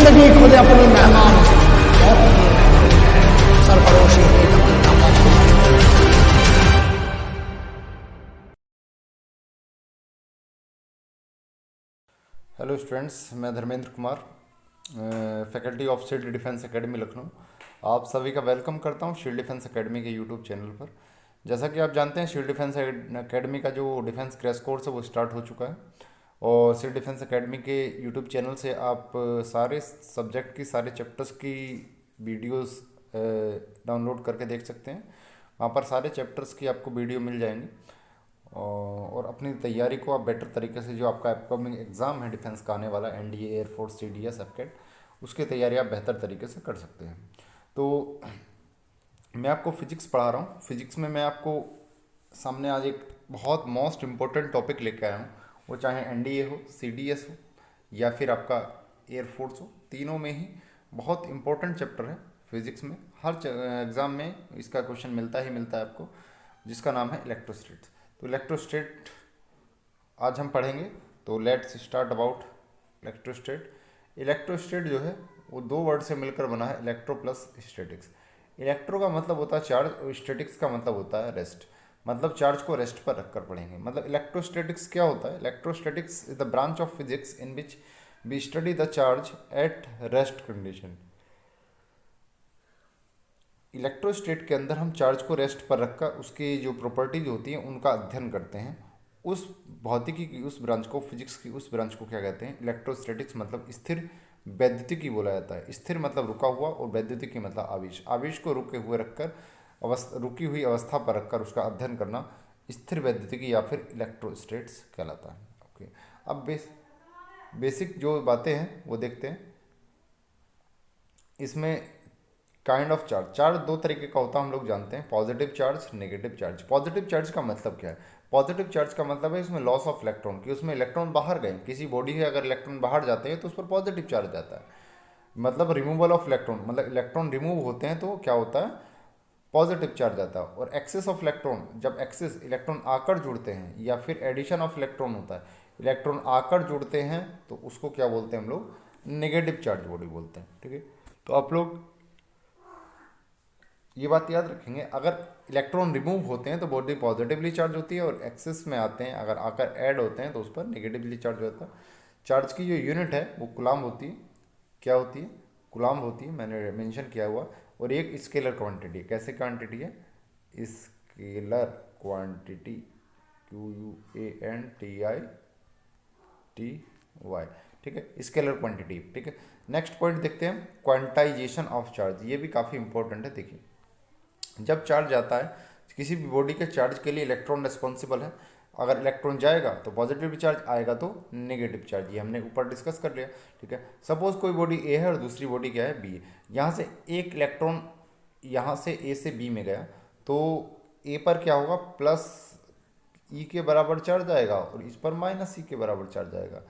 जिंदगी खुद अपनी मेहमान और अपनी सरफरोशी की तमन्ना मौत। हेलो स्टूडेंट्स, मैं Dharmendra Kumar, faculty of shield defence academy Lucknow. आप सभी का वेलकम करता हूं शील्ड डिफेंस एकेडमी के यूट्यूब चैनल पर। जैसा कि आप जानते हैं, शील्ड डिफेंस एकेडमी का जो डिफेंस क्रैश कोर्स है वो स्टार्ट हो चुका है। और शील्ड डिफेंस एकेडमी के यूट्यूब चैनल से आप सारे सब्जेक्ट की, सारे चैप्टर्स की वीडियोस डाउनलोड करके देख सकते हैं। वहाँ पर सारे चैप्टर्स की आपको वीडियो मिल जाएंगी और अपनी तैयारी को आप बेटर तरीके से, जो आपका अपकमिंग एग्ज़ाम है डिफेंस का आने वाला, एनडीए, एयरफोर्स, सीडीएस, एफकेट, उसकी तैयारी आप बेहतर तरीके से कर सकते हैं। तो मैं आपको फिजिक्स पढ़ा रहा हूँ। फिजिक्स में मैं आपको सामने आज एक बहुत मोस्ट इम्पोर्टेंट टॉपिक लेकर आया हूँ। वो चाहे एनडीए हो, सीडीएस हो या फिर आपका एयरफोर्स हो, तीनों में ही बहुत इंपॉर्टेंट चैप्टर है फिजिक्स में। हर एग्ज़ाम में इसका क्वेश्चन मिलता ही मिलता है आपको, जिसका नाम है इलेक्ट्रोस्टैट। तो इलेक्ट्रोस्टैट आज हम पढ़ेंगे। तो लेट्स स्टार्ट अबाउट इलेक्ट्रोस्टैट। इलेक्ट्रोस्टैट जो है वो दो वर्ड से मिलकर बना है, इलेक्ट्रो प्लस स्टैटिक्स। इलेक्ट्रो का मतलब होता है चार्ज और स्टैटिक्स का मतलब होता है रेस्ट। मतलब चार्ज को रेस्ट पर रखकर पढ़ेंगे। मतलब इलेक्ट्रोस्टैटिक्स क्या होता है? Electrostatics is the branch of physics in which we study the charge at rest condition. Electrostatics के अंदर हम चार्ज को रेस्ट पर रखकर उसकी जो प्रॉपर्टीज होती हैं उनका अध्ययन करते हैं। उस भौतिकी की उस ब्रांच को, फिजिक्स की उस ब्रांच को क्या कहते हैं? इलेक्ट्रोस्टैटिक्स। मतलब स्थिर वैद्युतिकी बोला जाता है। स्थिर मतलब रुका हुआ और वैद्युतिकी मतलब आवेश। आवेश को रुके हुए रखकर, रुकी हुई अवस्था पर रखकर उसका अध्ययन करना स्थिर वैद्युतिकी या फिर इलेक्ट्रोस्टैट्स कहलाता है। ओके, अब बेसिक जो बातें हैं वो देखते हैं। इसमें काइंड ऑफ चार्ज, चार्ज दो तरीके का होता है, हम लोग जानते हैं, positive charge, negative charge. Positive charge का मतलब क्या है? पॉजिटिव चार्ज का मतलब है इसमें लॉस ऑफ इलेक्ट्रॉन, कि उसमें इलेक्ट्रॉन बाहर गए। किसी बॉडी से अगर इलेक्ट्रॉन बाहर जाते हैं तो उस पर पॉजिटिव चार्ज आता है। मतलब रिमूवल ऑफ इलेक्ट्रॉन, मतलब इलेक्ट्रॉन रिमूव होते हैं तो क्या होता है? पॉजिटिव चार्ज आता है। और एक्सेस ऑफ इलेक्ट्रॉन, जब एक्सेस इलेक्ट्रॉन आकर जुड़ते हैं, या फिर एडिशन ऑफ इलेक्ट्रॉन होता है, इलेक्ट्रॉन आकर जुड़ते हैं, तो उसको क्या बोलते हैं हम लोग? नेगेटिव चार्ज बॉडी बोलते हैं। ठीक है, तो आप लोग ये बात याद रखेंगे। अगर इलेक्ट्रॉन रिमूव होते हैं तो बॉडी पॉजिटिवली चार्ज होती है, और एक्सेस में आते हैं, अगर आकर ऐड होते हैं तो उस पर नेगेटिवली चार्ज होता है। चार्ज की जो यूनिट है वो कूलम्ब होती है। क्या होती है? कूलम्ब होती है, मैंने मेंशन किया हुआ। और एक स्केलर क्वांटिटी। कैसे क्वांटिटी है? Scalar quantity, QUANTITY। ठीक है, स्केलर क्वांटिटी। ठीक है, नेक्स्ट पॉइंट देखते हैं, क्वांटाइजेशन ऑफ चार्ज। ये भी काफ़ी इंपॉर्टेंट है। देखिए, जब चार्ज आता है, किसी भी बॉडी के चार्ज के लिए इलेक्ट्रॉन रिस्पॉन्सिबल है। अगर इलेक्ट्रॉन जाएगा तो पॉजिटिव चार्ज, आएगा तो नेगेटिव चार्ज। ये हमने ऊपर डिस्कस कर लिया। ठीक है, सपोज कोई बॉडी ए है और दूसरी बॉडी क्या है? बी है। यहाँ से एक इलेक्ट्रॉन यहाँ से ए से बी में गया, तो ए पर क्या होगा? प्लस ई के बराबर चार्ज आएगा और इस पर माइनस ई के बराबर चार्ज आएगा।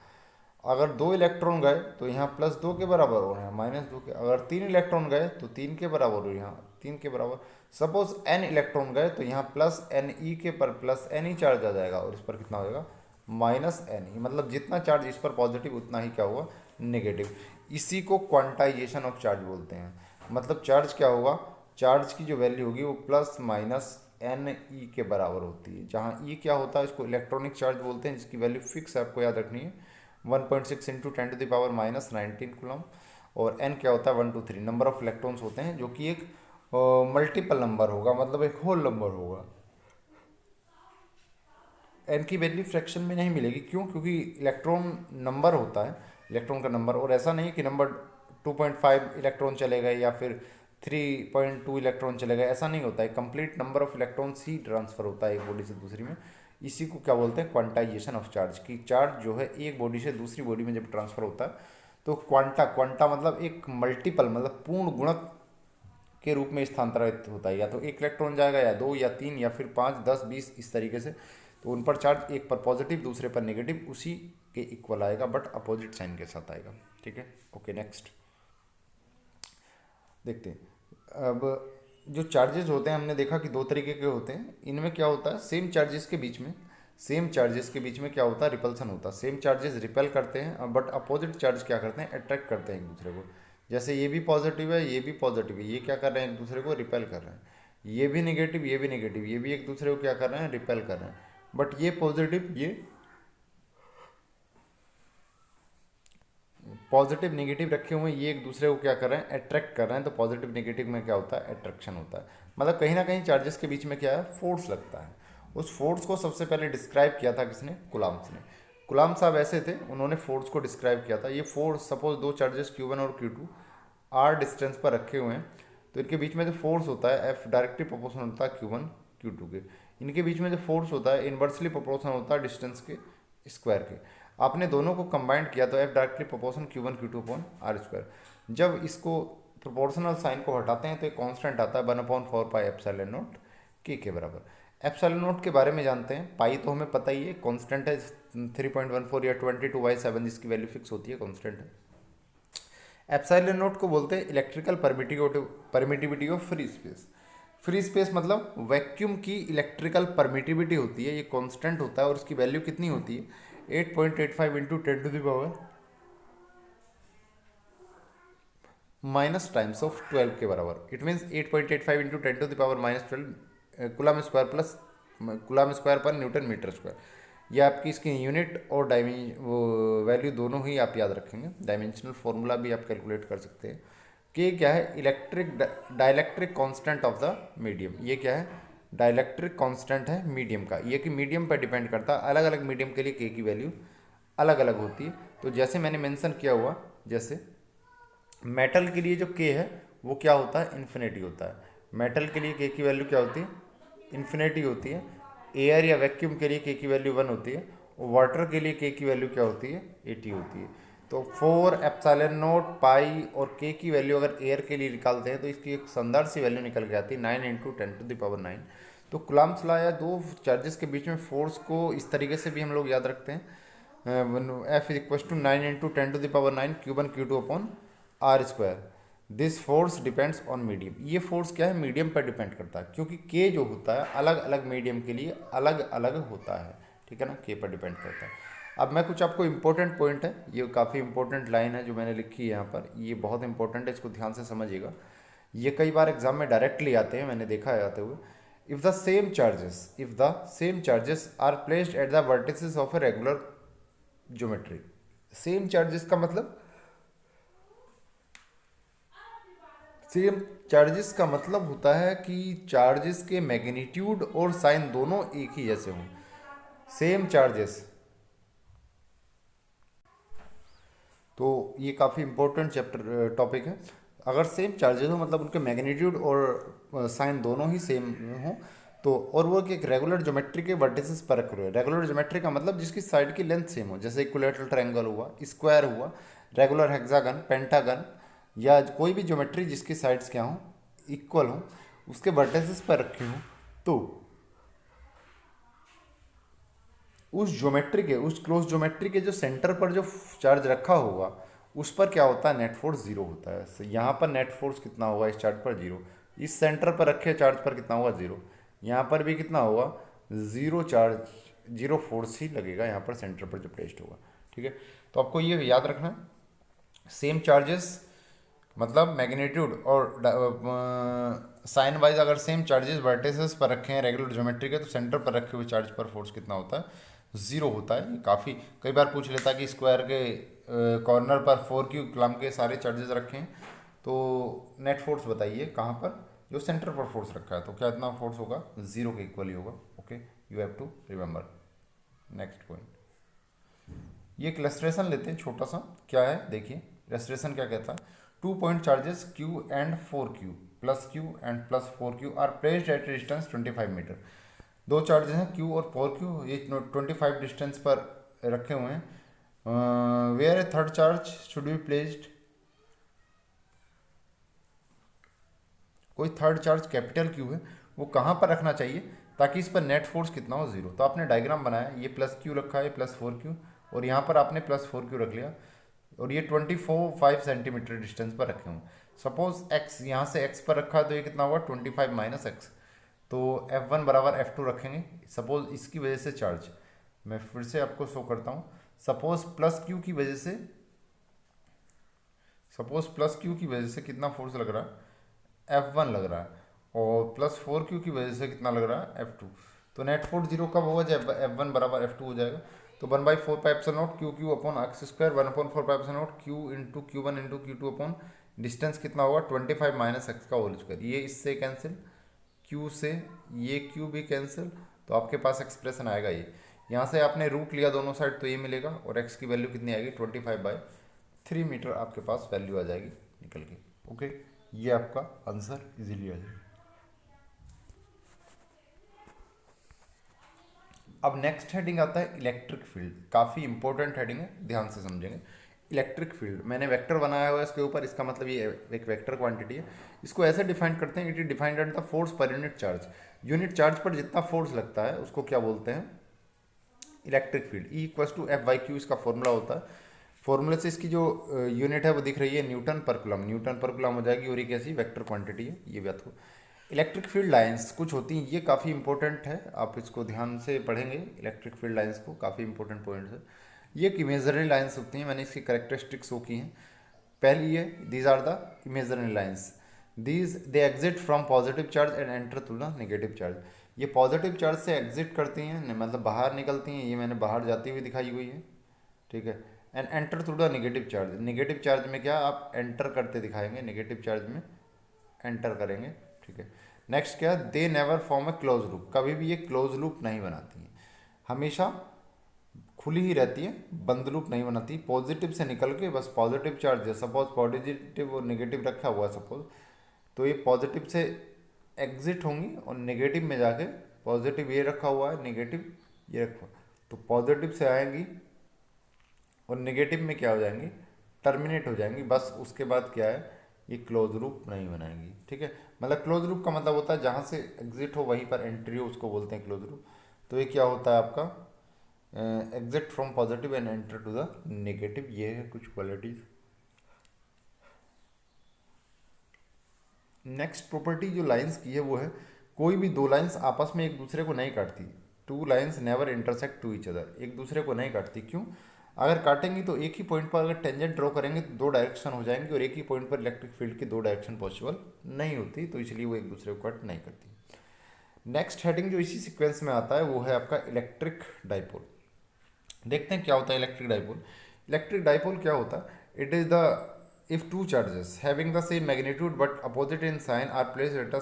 अगर दो इलेक्ट्रॉन गए तो यहाँ प्लस दो के बराबर और यहाँ माइनस दो के। अगर तीन इलेक्ट्रॉन गए तो तीन के बराबर और यहाँ तीन के बराबर। सपोज एन इलेक्ट्रॉन गए तो यहाँ प्लस एन ई के पर प्लस एन ई चार्ज आ जाएगा, और इस पर कितना होगा? Minus n e. मतलब जितना चार्ज इस पर पॉजिटिव उतना ही क्या हुआ? नेगेटिव। इसी को क्वांटाइजेशन ऑफ चार्ज बोलते हैं। मतलब चार्ज क्या होगा? चार्ज की जो वैल्यू होगी वो प्लस माइनस एन ई के बराबर होती है। जहाँ ई क्या होता है, इसको इलेक्ट्रॉनिक चार्ज बोलते हैं, जिसकी वैल्यू फिक्स है, आपको याद रखनी है, 1.6 इंटू 10⁻⁻19 कूलम। और n क्या होता है? 1 2 3 नंबर ऑफ इलेक्ट्रॉन्स होते हैं, जो कि एक मल्टीपल नंबर होगा, मतलब एक होल नंबर होगा। n की वैल्यू फ्रैक्शन में नहीं मिलेगी। क्यों? क्योंकि इलेक्ट्रॉन नंबर होता है, इलेक्ट्रॉन का नंबर। और ऐसा नहीं कि नंबर 2.5 इलेक्ट्रॉन चले गए या फिर 3.2 इलेक्ट्रॉन चले गए, ऐसा नहीं होता है। Complete number of electrons he transfer होता है एक बॉडी से दूसरी में। इसी को क्या बोलते हैं? Quantization of charge. की चार्ज जो है एक बॉडी से दूसरी बॉडी में जब ट्रांसफर होता है तो क्वांटा, क्वांटा मतलब एक मल्टीपल, मतलब पूर्ण गुणक के रूप में स्थानांतरित होता है। या तो एक इलेक्ट्रॉन जाएगा, या दो, या तीन, या फिर 5, 10, 20, इस तरीके से। तो उन पर चार्ज एक पर पॉजिटिव, दूसरे पर नेगेटिव, उसी के इक्वल आएगा, बट अपोजिट साइन के साथ आएगा। ठीक है, ओके, नेक्स्ट देखते हैं। अब जो चार्जेस होते हैं, हमने देखा कि दो तरीके के होते हैं। इनमें क्या होता है? सेम चार्जेस के बीच में सेम चार्जेस के बीच में क्या होता है, रिपल्सन होता है। सेम चार्जेस रिपेल करते हैं बट अपोजिट चार्ज क्या करते हैं, अट्रैक्ट करते हैं एक दूसरे को। जैसे ये भी पॉजिटिव है, ये भी पॉजिटिव है, ये क्या कर रहे हैं, एक दूसरे को रिपेल कर रहे हैं। ये भी नेगेटिव, ये भी नेगेटिव, ये भी एक दूसरे को क्या कर रहे हैं, रिपेल कर रहे हैं। बट ये पॉजिटिव, ये पॉजिटिव नेगेटिव रखे हुए हैं, ये एक दूसरे को क्या कर रहे हैं, अट्रैक्ट कर रहे हैं। तो पॉजिटिव नेगेटिव में क्या होता है, अट्रैक्शन होता है। मतलब कहीं ना कहीं चार्जेस के बीच में क्या है, फोर्स लगता है। उस फोर्स को सबसे पहले डिस्क्राइब किया था किसने, कुलाम्स ने। कुलाम साहब ऐसे थे, उन्होंने फोर्स को डिस्क्राइब किया था। ये फोर्स, सपोज दो चार्जेस Q1 और Q2 आर डिस्टेंस पर रखे हुए हैं, तो इनके बीच में जो फोर्स होता है F डायरेक्टली प्रोपोर्शनल होता है Q1 Q2 के। इनके बीच में जो फोर्स होता है इन्वर्सली प्रोपोर्शनल होता है डिस्टेंस के स्क्वायर के। आपने दोनों को कंबाइंड किया तो F directly proportional Q1 Q2 upon r square. जब इसको प्रोपोर्शनल साइन को हटाते हैं तो एक कांस्टेंट आता है 1/4 पाई एप्सिलॉन नॉट के बराबर। एप्सिलॉन नॉट के बारे में जानते हैं, पाई तो हमें पता ही है, कांस्टेंट है 3.14 या 22/7 जिसकी वैल्यू फिक्स होती है, कांस्टेंट है। एप्सिलॉन नॉट को बोलते हैं electrical permittivity of free space. Free space मतलब वैक्यूम की इलेक्ट्रिकल परमिटिविटी होती है, ये कांस्टेंट होता है और इसकी वैल्यू कितनी होती है, 8.85 इंटू 10⁻⁻⁻⁻⁻⁻⁻⁻⁻⁻⁻⁻⁻⁻⁻⁻⁻⁻⁻⁻⁻⁻⁻⁻⁻⁻⁻⁻⁻⁻⁻⁻⁻⁻ माइनस टाइम्स ऑफ 12 के बराबर। It means 8.85 into 10⁻⁻12 coulomb square plus coulomb square पर न्यूटन मीटर स्क्वायर। ये आपकी इसकी यूनिट और वैल्यू दोनों ही आप याद रखेंगे। डायमेंशनल फॉर्मूला भी आप कैलकुलेट कर सकते हैं। कि क्या है, dielectric constant of the medium. ये क्या है, डाइलेक्ट्रिक कांस्टेंट है मीडियम का। ये कि मीडियम पर डिपेंड करता है, अलग अलग मीडियम के लिए के की वैल्यू अलग अलग होती है। तो जैसे मैंने मेंशन किया हुआ, जैसे मेटल के लिए जो के है वो क्या होता है, इन्फिनिटी होता है। मेटल के लिए के की वैल्यू क्या होती है, इन्फिनिटी होती है। एयर या वैक्यूम के लिए के की वैल्यू 1 होती है और वाटर के लिए के की वैल्यू क्या होती है, 80 होती है। तो 4 एप्सिलॉन नॉट पाई और के की वैल्यू अगर एयर के लिए निकालते हैं तो इसकी एक शानदार सी वैल्यू निकल के आती है 9 इंटू 10⁻⁹। तो कुलाम्स लॉ या दो चार्जेस के बीच में फोर्स को इस तरीके से भी हम लोग याद रखते हैं, F equal to 9 into 10⁻⁹ Q1 Q2 upon r square. This force depends on medium. ये फोर्स क्या है, मीडियम पर डिपेंड करता है, क्योंकि के जो होता है अलग अलग मीडियम के लिए अलग अलग होता है, ठीक है ना, के पर डिपेंड करता है। अब मैं कुछ आपको इंपॉर्टेंट पॉइंट है, ये काफ़ी इंपॉर्टेंट लाइन है जो मैंने लिखी है यहाँ पर, ये बहुत इंपॉर्टेंट है, इसको ध्यान से समझिएगा। ये कई बार एग्जाम में डायरेक्टली आते हैं, मैंने देखा है आते हुए। If the same charges are placed at the vertices of a regular geometry. Same charges का मतलब, सेम चार्जेस का मतलब होता है कि चार्जेस के मैग्नीट्यूड और साइन दोनों एक ही जैसे हों। सेम चार्जेस, तो ये काफ़ी इंपॉर्टेंट चैप्टर टॉपिक है। अगर सेम चार्जेस हो मतलब उनके मैग्नीट्यूड और साइन दोनों ही सेम हो, तो और वो कि एक रेगुलर ज्योमेट्री के वर्टिसेस पर रखे हुए। रेगुलर ज्योमेट्री का मतलब जिसकी साइड की लेंथ सेम हो, जैसे इक्विलैटरल ट्रायंगल हुआ, स्क्वायर हुआ, रेगुलर हेक्सागन, पेंटागन, या कोई भी ज्योमेट्री जिसकी साइड्स क्या हो, इक्वल हो, उसके वर्टिसेस पर रखे हों, तो उस ज्योमेट्री के, उस क्लोज ज्योमेट्री के जो सेंटर पर जो चार्ज रखा होगा उस पर क्या होता है, नेट फोर्स जीरो होता है। So, यहाँ पर नेट फोर्स कितना होगा, इस चार्ज पर जीरो। इस सेंटर पर रखे चार्ज पर कितना होगा, जीरो। यहाँ पर भी कितना होगा, जीरो चार्ज, जीरो फोर्स ही लगेगा यहाँ पर सेंटर पर जो प्लेस्ड होगा, ठीक है। तो आपको ये याद रखना, सेम चार्जेस मतलब मैग्नीट्यूड और साइन वाइज अगर सेम चार्जेस वर्टिसेस पर रखे हैं रेगुलर ज्योमेट्री के, तो सेंटर पर रखे हुए चार्ज पर फोर्स कितना होता है, जीरो होता है। काफ़ी कई बार पूछ लेता है कि स्क्वायर के कॉर्नर पर 4Q कॉलम के सारे चार्जेस रखे हैं, तो नेट फोर्स बताइए कहाँ पर, जो सेंटर पर फोर्स रखा है, तो क्या इतना फोर्स होगा, जीरो के इक्वल ही होगा। Okay, you have to remember. Next point, ये एक इलस्ट्रेशन लेते हैं छोटा सा, क्या है देखिए, इलस्ट्रेशन क्या कहता है, 2 point charges Q and 4Q plus Q and plus 4Q are placed at distance 25 meter. दो चार्जेस हैं Q और 4Q, ये 25 डिस्टेंस पर रखे हुए हैं। Where a third charge should be placed, कोई थर्ड चार्ज कैपिटल Q है, वो कहाँ पर रखना चाहिए ताकि इस पर नेट फोर्स कितना हो, जीरो। तो आपने डायग्राम बनाया, ये प्लस Q रखा है, प्लस 4Q, और यहाँ पर आपने प्लस 4Q रख लिया, और ये 25 सेंटीमीटर डिस्टेंस पर रखे हों। सपोज x यहाँ से x पर रखा है तो ये कितना हुआ, 25 माइनस एक्स, तो F1 बराबर F2 रखेंगे। सपोज इसकी वजह से चार्ज, मैं फिर से आपको शो करता हूँ। सपोज प्लस क्यू की वजह से कितना फोर्स लग रहा है, F1 लग रहा है, और प्लस 4Q की वजह से कितना लग रहा है, F2। तो नेट फोर्स जीरो कब होगा, जब F1 बराबर F2 हो जाएगा। तो 1/4πε0 Q Q upon x square 1/4πε0 Q into Q1 into Q2 upon distance कितना होगा 25 माइनस एक्स का होल स्क्वायर। ये इससे कैंसिल, Q से ये Q भी कैंसिल, तो आपके पास एक्सप्रेशन आएगा ये। यहाँ से आपने रूट लिया दोनों साइड तो ये मिलेगा, और x की वैल्यू कितनी आएगी 25/3 मीटर आपके पास वैल्यू आ जाएगी निकल के। ओके, ये आपका आंसर इजीली आ जाएगा। अब नेक्स्ट हेडिंग आता है इलेक्ट्रिक फील्ड। काफ़ी इंपॉर्टेंट हेडिंग है, ध्यान से समझेंगे। इलेक्ट्रिक फील्ड मैंने वेक्टर बनाया हुआ है इसके ऊपर, इसका मतलब ये एक वेक्टर क्वांटिटी है। इसको ऐसे डिफाइन करते हैं, it is defined at the force per unit charge. Unit charge पर जितना फोर्स लगता है उसको क्या बोलते हैं, electric field. E equals to F/Q इसका फॉर्मूला होता है। फॉर्मूले से इसकी जो यूनिट है वो दिख रही है न्यूटन पर कूलम, न्यूटन पर कूलम हो जाएगी, और ये कैसी वेक्टर क्वांटिटी है, ये बात हो। इलेक्ट्रिक फील्ड लाइंस कुछ होती हैं, ये काफ़ी इंपॉर्टेंट है, आप इसको ध्यान से पढ़ेंगे इलेक्ट्रिक फील्ड लाइंस को, काफ़ी इंपॉर्टेंट पॉइंट्स है। ये एक इमेजनरी लाइंस होती हैं, मैंने इसकी करेक्टरिस्टिक्स शो की हैं। पहली है, these are the imaginary lines, these they exit from positive charge and enter through the negative charge. ये पॉजिटिव चार्ज से एग्जिट करती हैं, मतलब बाहर निकलती हैं, ये मैंने बाहर जाती हुई दिखाई हुई है, ठीक है। And enter through the negative charge, negative charge में क्या आप एंटर करते दिखाएंगे, नेगेटिव चार्ज में एंटर करेंगे, ठीक है। नेक्स्ट क्या, they never form A close loop, कभी भी ये क्लोज लूप नहीं बनाती हैं, हमेशा खुली ही रहती है, बंद लूप नहीं बनाती। पॉजिटिव से निकल के बस पॉजिटिव चार्ज है, सपोज पॉजिटिव और नेगेटिव रखा हुआ है सपोज, तो ये पॉजिटिव से एग्जिट होंगी और नेगेटिव में जाके, पॉजिटिव ये रखा हुआ है, नेगेटिव ये रखा हुआ, तो पॉजिटिव से आएंगी और नेगेटिव में क्या हो जाएंगी, टर्मिनेट हो जाएंगी, बस उसके बाद क्या है, ये क्लोज लूप नहीं बनाएंगी, ठीक है। मतलब क्लोज लूप का मतलब होता है जहाँ से एग्जिट हो वहीं पर एंट्री हो, उसको बोलते हैं क्लोज लूप। तो ये क्या होता है आपका, exit from positive and enter to the negative, ये है कुछ क्वालिटीज। नेक्स्ट प्रॉपर्टी जो लाइंस की है वो है, कोई भी दो लाइंस आपस में एक दूसरे को नहीं काटती, two lines never intersect to each other, एक दूसरे को नहीं काटती। क्यों, अगर काटेंगी तो एक ही पॉइंट पर अगर टेंजेंट ड्रॉ करेंगे तो दो डायरेक्शन हो जाएंगे, और एक ही पॉइंट पर इलेक्ट्रिक फील्ड की दो डायरेक्शन पॉसिबल नहीं होती, तो इसलिए वो एक दूसरे को कट नहीं करती। नेक्स्ट हेडिंग जो इसी सीक्वेंस में आता है वो है आपका इलेक्ट्रिक डाइपोल। देखते हैं क्या होता है इलेक्ट्रिक डाइपोल। इलेक्ट्रिक डाइपोल क्या होता है, it is the if two charges having the same magnitude but opposite in sign are placed at a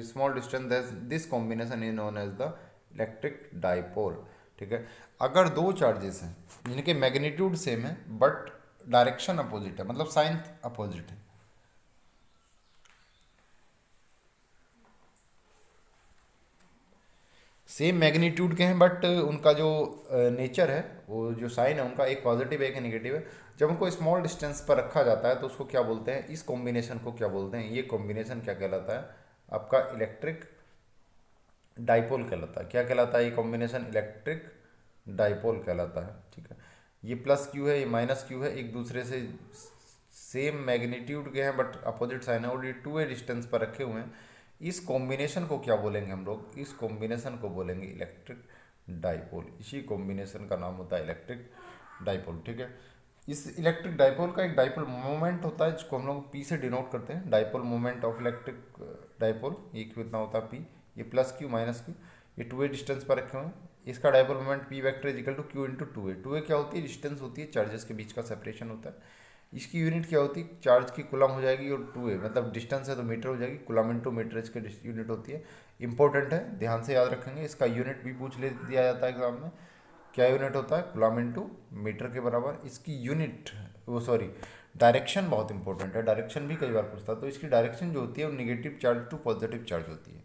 small distance, this combination is known as the electric dipole, ठीक है। अगर दो charges हैं जिनके magnitude same है but direction opposite है, मतलब sign opposite है, सेम मैग्नीट्यूड के हैं बट उनका जो नेचर है, वो जो साइन है उनका, एक पॉजिटिव है एक नेगेटिव है, जब उनको स्मॉल डिस्टेंस पर रखा जाता है तो उसको क्या बोलते हैं, इस कॉम्बिनेशन को क्या बोलते हैं, ये कॉम्बिनेशन क्या कहलाता है आपका, इलेक्ट्रिक डाइपोल कहलाता है। क्या कहलाता है ये कॉम्बिनेशन, इलेक्ट्रिक डाइपोल कहलाता है, ठीक है। ये प्लस क्यू है, ये माइनस क्यू है, एक दूसरे से सेम मैग्नीट्यूड के हैं बट अपोजिट साइन है, और ये 2a डिस्टेंस पर रखे हुए हैं, इस कॉम्बिनेशन को क्या बोलेंगे हम लोग, इस कॉम्बिनेशन को बोलेंगे इलेक्ट्रिक डाइपोल। इसी कॉम्बिनेशन का नाम होता है इलेक्ट्रिक डाइपोल, ठीक है। इस इलेक्ट्रिक डाइपोल का एक डाइपोल मोमेंट होता है जिसको हम लोग पी से डिनोट करते हैं, dipole moment of electric dipole. ये कितना होता है पी, ये प्लस क्यू माइनस क्यू, ये 2a डिस्टेंस पर रखे हुए हैं, इसका dipole moment p vector is equal to q into 2a। 2a क्या होती है, डिस्टेंस होती है, चार्जेस के बीच का सेपरेशन होता है। इसकी यूनिट क्या होती है, चार्ज की कुलम हो जाएगी, और 2a मतलब डिस्टेंस है तो मीटर हो जाएगी, कुलम इंटू मीटर इसकी यूनिट होती है। इंपॉर्टेंट है, ध्यान से याद रखेंगे, इसका यूनिट भी पूछ ले दिया जाता है एग्जाम में, क्या यूनिट होता है, कुलम इंटू मीटर के बराबर। इसकी यूनिट डायरेक्शन बहुत इंपॉर्टेंट है, डायरेक्शन भी कई बार पूछता है, तो इसकी डायरेक्शन जो होती है वो negative charge to positive charge होती है।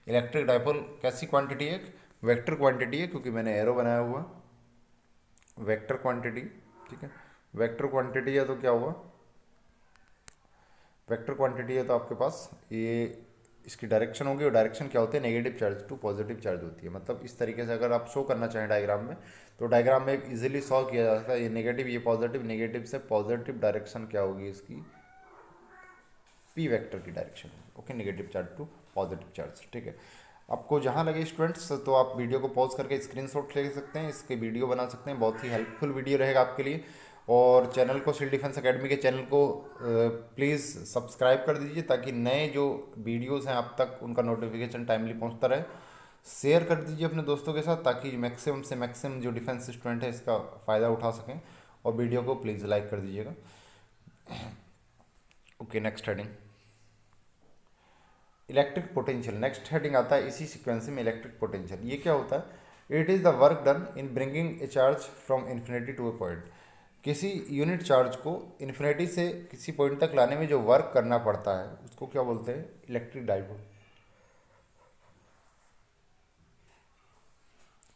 इलेक्ट्रिक डाइपोल कैसी क्वांटिटी है, वेक्टर क्वांटिटी है, क्योंकि मैंने एरो बनाया हुआ, वेक्टर क्वांटिटी, ठीक है। वेक्टर क्वांटिटी है तो क्या हुआ, वेक्टर क्वांटिटी है तो आपके पास ये इसकी डायरेक्शन होगी, और डायरेक्शन क्या होती है, negative charge to positive charge होती है। मतलब इस तरीके से अगर आप शो करना चाहें डायग्राम में, तो डायग्राम में इजीली सॉल्व किया जा सकता है, ये नेगेटिव ये पॉजिटिव, नेगेटिव से पॉजिटिव डायरेक्शन क्या होगी इसकी, पी वेक्टर की direction, okay, negative charge to positive charge, ठीक है। आपको जहाँ लगे स्टूडेंट्स तो आप वीडियो को पॉज करके स्क्रीनशॉट ले सकते हैं, इसके वीडियो बना सकते हैं, बहुत ही हेल्पफुल वीडियो रहेगा आपके लिए। और चैनल को, शील्ड डिफेंस एकेडमी के चैनल को प्लीज़ सब्सक्राइब कर दीजिए ताकि नए जो वीडियोस हैं आप तक उनका नोटिफिकेशन टाइमली पहुंचता रहे। शेयर कर दीजिए अपने दोस्तों के साथ ताकि मैक्सिमम से मैक्सिमम जो डिफेंस स्टूडेंट है इसका फ़ायदा उठा सकें। और वीडियो को प्लीज़ लाइक कर दीजिएगा। Okay, next heading electric potential. Next heading आता है इसी सीक्वेंस में इलेक्ट्रिक पोटेंशियल। ये क्या होता है? It is the work done in bringing a charge from infinity to a point. किसी यूनिट चार्ज को इन्फिनिटी से किसी पॉइंट तक लाने में जो वर्क करना पड़ता है उसको क्या बोलते हैं? Electric dipole.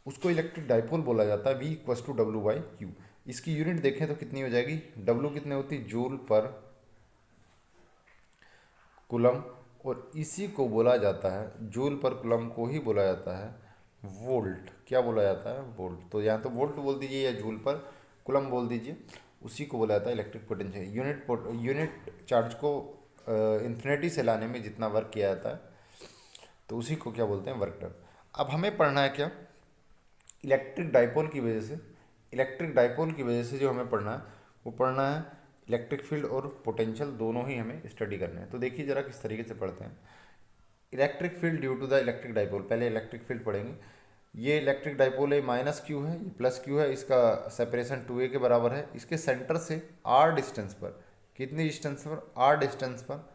उसको इलेक्ट्रिक डाइपोल बोला जाता है। V equals to W by q. इसकी यूनिट देखें तो कितनी हो जाएगी? W कितने होती? Joule per coulomb. और इसी को बोला जाता है, जूल पर कुलम को ही बोला जाता है वोल्ट। क्या बोला जाता है? वोल्ट। तो यहाँ तो वोल्ट बोल दीजिए या जूल पर कुलम बोल दीजिए, उसी को बोला जाता है इलेक्ट्रिक पोटेंशियल। यूनिट चार्ज को इन्फिनिटी से लाने में जितना वर्क किया जाता है तो उसी को क्या बोलते हैं? Work done. अब हमें पढ़ना है क्या? इलेक्ट्रिक डाइपोल की वजह से, इलेक्ट्रिक डाइपोल की वजह से जो हमें पढ़ना है वो पढ़ना है इलेक्ट्रिक फील्ड और पोटेंशियल, दोनों ही हमें स्टडी करने हैं। तो देखिए ज़रा किस तरीके से पढ़ते हैं। Electric field due to the electric dipole. पहले इलेक्ट्रिक फील्ड पढ़ेंगे। ये इलेक्ट्रिक डाइपोल है, माइनस क्यू है, ये प्लस क्यू है, इसका सेपरेशन 2a के बराबर है। इसके सेंटर से r डिस्टेंस पर, कितनी डिस्टेंस पर? r डिस्टेंस पर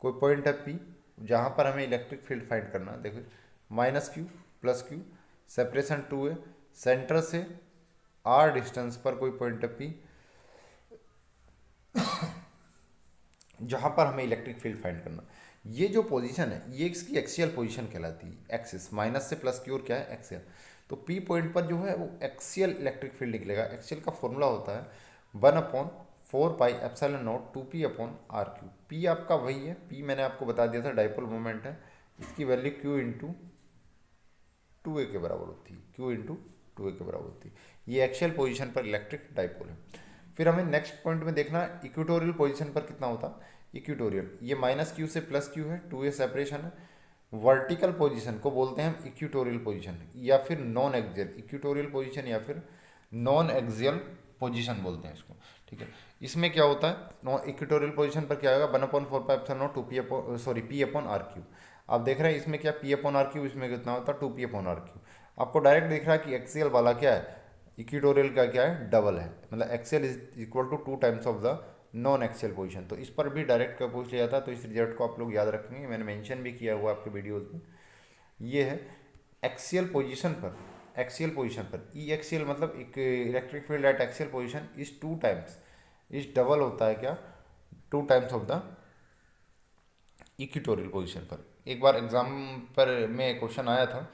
कोई पॉइंट है P, जहाँ पर हमें इलेक्ट्रिक फील्ड फाइंड करना है। देखो, minus Q plus Q, separation 2a, centre से r डिस्टेंस पर कोई पॉइंट है P, जहाँ पर हमें इलेक्ट्रिक फील्ड फाइंड करना। ये जो पोजीशन है ये इसकी एक्सियल पोजीशन कहलाती है। एक्सिस, माइनस से प्लस की ओर क्या है? एक्सियल। तो पी पॉइंट पर जो है वो एक्सियल इलेक्ट्रिक फील्ड निकलेगा। एक्सियल का फॉर्मूला होता है 1/4πε0 2p upon r q. P आपका वही है, पी मैंने आपको बता दिया था डाइपोल मोमेंट है, इसकी वैल्यू क्यू इंटू 2a के बराबर होती है। क्यू इंटू 2a के बराबर होती है। ये एक्सियल पोजीशन पर इलेक्ट्रिक डाइपोल है। फिर हमें नेक्स्ट पॉइंट में देखना है इक्वेटोरियल पोजीशन पर कितना होता है? इक्वेटोरियल, ये माइनस क्यू से प्लस क्यू है, 2a सेपरेशन है। वर्टिकल पोजीशन को बोलते हैं हम इक्वेटोरियल पोजीशन या फिर नॉन एक्सियल। इक्वेटोरियल पोजीशन या फिर नॉन एक्सियल पोजीशन बोलते हैं इसको, ठीक है। इसमें क्या होता है? नॉन इक्वेटोरियल पोजीशन पर क्या होगा? 1/4πε0 पी अपॉन आर क्यू। आप देख रहे हैं इसमें क्या पी अपॉन आर क्यू, इसमें कितना होता है? 2p upon r q. आपको डायरेक्ट दिख रहा है कि एक्सियल वाला क्या है? इक्वेटोरियल का क्या है? डबल है, मतलब axial is equal to 2 times of the non axial position. तो इस पर भी डायरेक्ट का पूछ लिया जाता है, तो इस रिजल्ट को आप लोग याद रखेंगे, मैंने मेंशन भी किया हुआ आपके वीडियोस में। ये है एक्सियल पोजीशन पर, एक्सियल पोजीशन पर ई एक्सियल मतलब electric field at axial position is 2 times, इस डबल होता है क्या? 2 times of the equatorial position पर। एक बार एग्जाम पर में क्वेश्चन आया था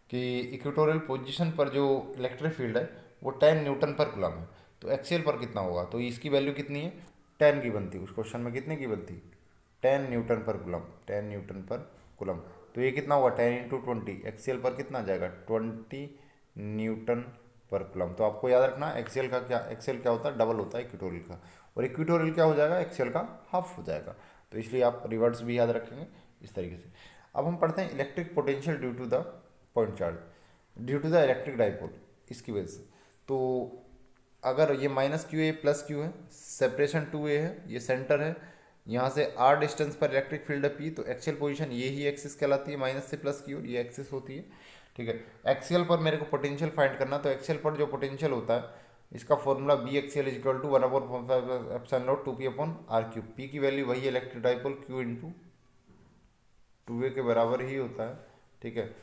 कि इक्वेटोरियल पोजीशन पर जो इलेक्ट्रिक फील्ड है वो 10 न्यूटन पर कूलम है, तो एक्सियल पर कितना होगा? तो इसकी वैल्यू कितनी है? 10 की बनती है। उस क्वेश्चन में कितने की बनती? 10 न्यूटन पर कूलम, 10 न्यूटन पर कूलम। तो ये कितना होगा? 10 इंटू 20, एक्सियल पर कितना आ जाएगा? 20 न्यूटन पर कूलम। तो आपको याद रखना एक्सियल का क्या, एक्सियल क्या होता है? डबल होता है इक्वेटोरियल का, और इक्वेटोरियल क्या हो जाएगा? एक्सियल का हाफ हो जाएगा। तो इसलिए आप रिवर्स भी याद रखेंगे इस तरीके से। अब हम पढ़ते हैं electric potential due to the point charge, due to the electric dipole, इसकी वजह से। तो अगर ये माइनस क्यू है प्लस क्यू है, सेपरेशन 2a है, ये सेंटर है, यहाँ से r डिस्टेंस पर इलेक्ट्रिक फील्ड है P, तो एक्सियल पोजीशन ये ही एक्सिस कहलाती है, माइनस से प्लस की ओर ये एक्सिस होती है, ठीक है। एक्सियल पर मेरे को पोटेंशियल फाइंड करना, तो एक्सियल पर जो पोटेंशियल होता है इसका formula V axial is equal to 1/4πε0 2p upon r q. P की वैल्यू वही है electric dipole, Q into 2a के बराबर ही होता है, ठीक है।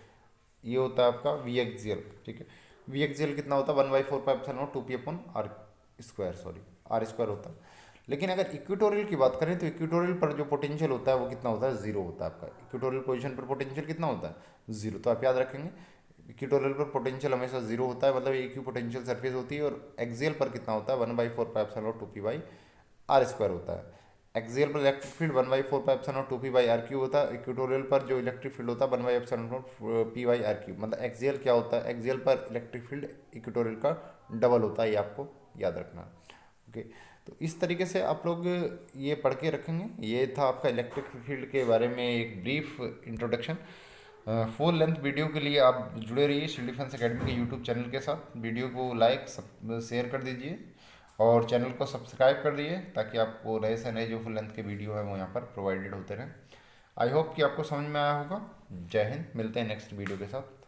ये होता है आपका वी एक्सियल, ठीक है। वी एक्सियल कितना होता है? 1/4πε0 2p upon r square, sorry r square होता है। लेकिन अगर इक्वेटोरियल की बात करें तो इक्वेटोरियल पर जो पोटेंशियल होता है वो कितना होता है? 0 होता है आपका। इक्वेटोरियल पोजीशन पर पोटेंशियल कितना होता है? 0। तो आप याद रखेंगे इक्वेटोरियल पर पोटेंशियल हमेशा 0 होता है, मतलब एक ही पोटेंशियल सरफेस होती है। और एक्सियल पर कितना होता है? 1/4πε0 2p आर स्क्वायर होता है। एक्सियल पर electric field 1/4πε0 2p are Q होता है। इक्वेटोरियल पर जो इलेक्ट्रिक फील्ड होता है 1/4πε0 p आर क्यू। मतलब एक्सियल क्या होता है? एक्सियल पर इलेक्ट्रिक फील्ड इक्वेटोरियल का डबल होता है, ये आपको याद रखना। ओके, तो इस तरीके से आप लोग ये पढ़ के रखेंगे। ये था आपका इलेक्ट्रिक फील्ड के बारे में एक brief introduction. Full length video के लिए आप जुड़े रहिए शील्ड डिफेंस एकेडमी के यूट्यूब चैनल के साथ। वीडियो को लाइक शेयर कर दीजिए और चैनल को सब्सक्राइब कर दिए ताकि आपको नए से नए जो फुल लेंथ के वीडियो है वो यहाँ पर प्रोवाइडेड होते रहें। आई होप कि आपको समझ में आया होगा। जय हिंद, मिलते हैं नेक्स्ट वीडियो के साथ।